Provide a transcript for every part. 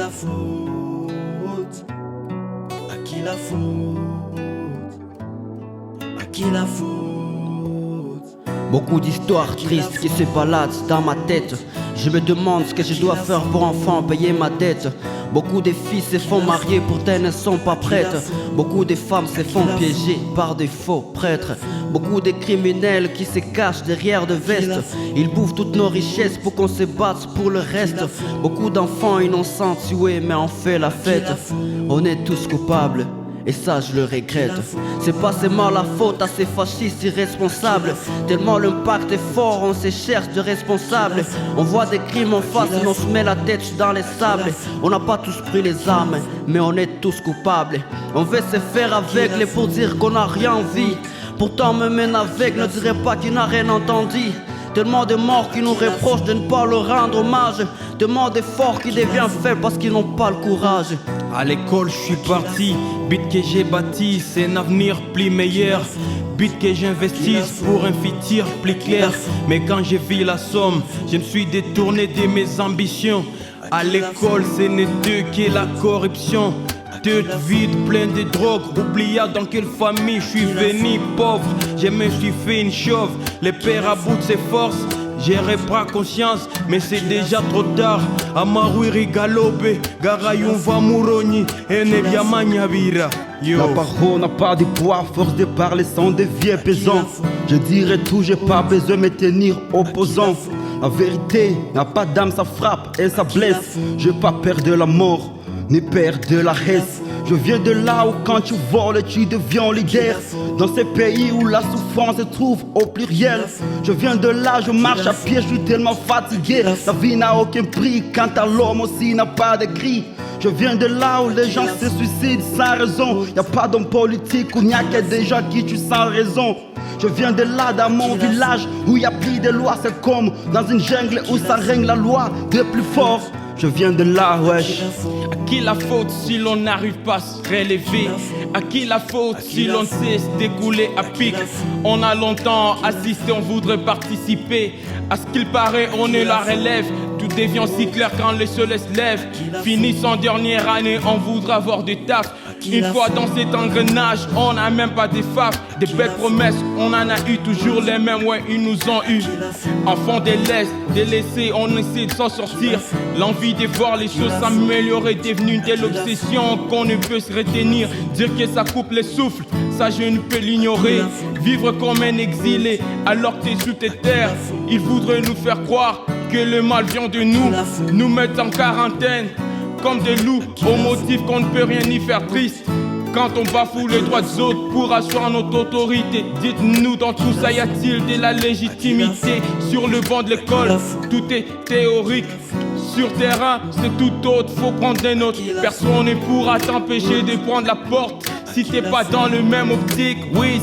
la faute? À qui la faute? À qui la faute? Beaucoup d'histoires tristes qui se baladent dans ma tête. Je me demande ce que je dois faire pour enfin payer ma dette. Beaucoup de filles se font marier, pourtant elles ne sont pas prêtes. Beaucoup de femmes se font piéger par des faux prêtres. Beaucoup de criminels qui se cachent derrière de vestes. Ils bouffent toutes nos richesses pour qu'on se batte pour le reste. Beaucoup d'enfants innocents tués, mais on fait la fête. On est tous coupables. Et ça je le regrette. C'est pas seulement la faute à ces fascistes irresponsables. Tellement l'impact est fort, on se cherche de responsables. On voit des crimes en face et on se met la tête dans les sables. On n'a pas tous pris les armes, mais on est tous coupables. On veut se faire aveugle pour dire qu'on n'a rien envie. Pourtant même un aveugle ne dirait pas qu'il n'a rien entendu. Tellement de morts qui nous reprochent de ne pas leur rendre hommage. Tellement d'efforts qui deviennent faibles parce qu'ils n'ont pas le courage. À l'école je suis parti, but que j'ai bâti, c'est un avenir plus meilleur. But que j'investisse pour un futur plus clair. Mais quand j'ai vu la somme, je me suis détourné de mes ambitions. À l'école ce n'est que la corruption. Tête vide, plein de drogue, oublié dans quelle famille je suis venu pauvre. Je me suis fait une chauve, les pères à bout de ses forces. J'ai repris conscience, mais c'est déjà trop tard. Amaruiri galobe, garayun va muroni, enebia manyavira. La parole n'a pas de poids, force de parler sans devenir pesant. Je dirais tout, j'ai pas besoin de me tenir opposant. La vérité n'a pas d'âme, ça frappe et ça blesse. Je veux pas perdre la mort, ni perdre la reste. Je viens de là où quand tu voles tu deviens leader. Dans ces pays où la souffrance se trouve au pluriel. Je viens de là, je marche à pied, je suis tellement fatigué. La vie n'a aucun prix, quant à l'homme aussi n'a pas de cri. Je viens de là où les gens se suicident sans raison. Y'a pas d'homme politique où il n'y a que des gens qui tuent sans raison. Je viens de là, dans mon village où y a plus de lois. C'est comme dans une jungle où ça règne la loi des plus forts. Je viens de là, wesh. À qui la faute si l'on n'arrive pas à se relever? À qui la faute si l'on cesse d'écouler à pic? On a longtemps assisté, on voudrait participer. À ce qu'il paraît, on est la relève. Tout devient si clair quand le soleil se lève. Fini son dernière année, on voudra avoir du taf. Une fois dans cet engrenage, on n'a même pas des faves. Des belles promesses, on en a eu toujours les mêmes, ouais, ils nous ont eu. Enfants délaissés, on essaie de s'en sortir. L'envie de voir les choses s'améliorer est devenue une telle obsession qu'on ne peut se retenir. Dire que ça coupe les souffles, ça je ne peux l'ignorer. Vivre comme un exilé alors que t'es sous tes terres. Ils voudraient nous faire croire que le mal vient de nous. Nous mettre en quarantaine comme des loups, au motif qu'on ne peut rien y faire triste. Quand on bafoue les droits des autres pour asseoir notre autorité, dites-nous dans tout ça y a-t-il de la légitimité? Sur le banc de l'école, tout est théorique. Sur terrain, c'est tout autre, faut prendre des notes. Personne ne pourra t'empêcher de prendre la porte si t'es pas dans le même optique, oui.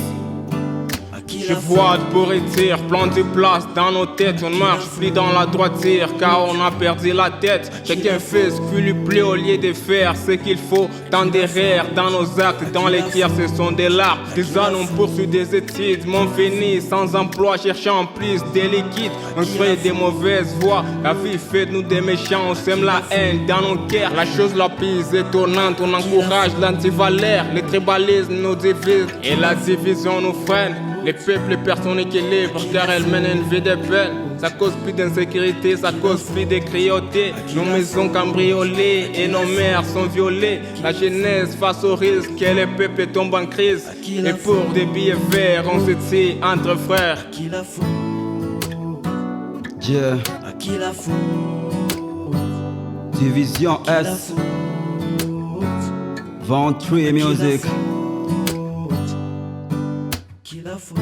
Je vois de pourriture, plan de place dans nos têtes. On marche plus dans la droiture car on a perdu la tête. Chacun fait ce qui lui plaît au lieu de faire ce qu'il faut. Tant d'erreurs dans nos actes, dans les tiers ce sont des larmes. Des années on poursuit des études, mon fini sans emploi, cherchant plus de liquide. On suit des mauvaises voies, la vie fait de nous des méchants. On sème la haine dans nos cœurs, la chose la plus étonnante. On encourage l'antivaleur, les tribalismes nous divisent et la division nous freine. Les peuples, personne n'équilibre car elles mènent une vie de peine. Ça cause plus d'insécurité, ça cause plus de cruauté. Nos maisons cambriolées et nos mères sont violées. La jeunesse face au risque et les peuples tombent en crise. Et pour des billets verts, on se tire entre frères. À qui la faute? Yeah. À qui la faute? Division S. 23 Music. Qui la faute?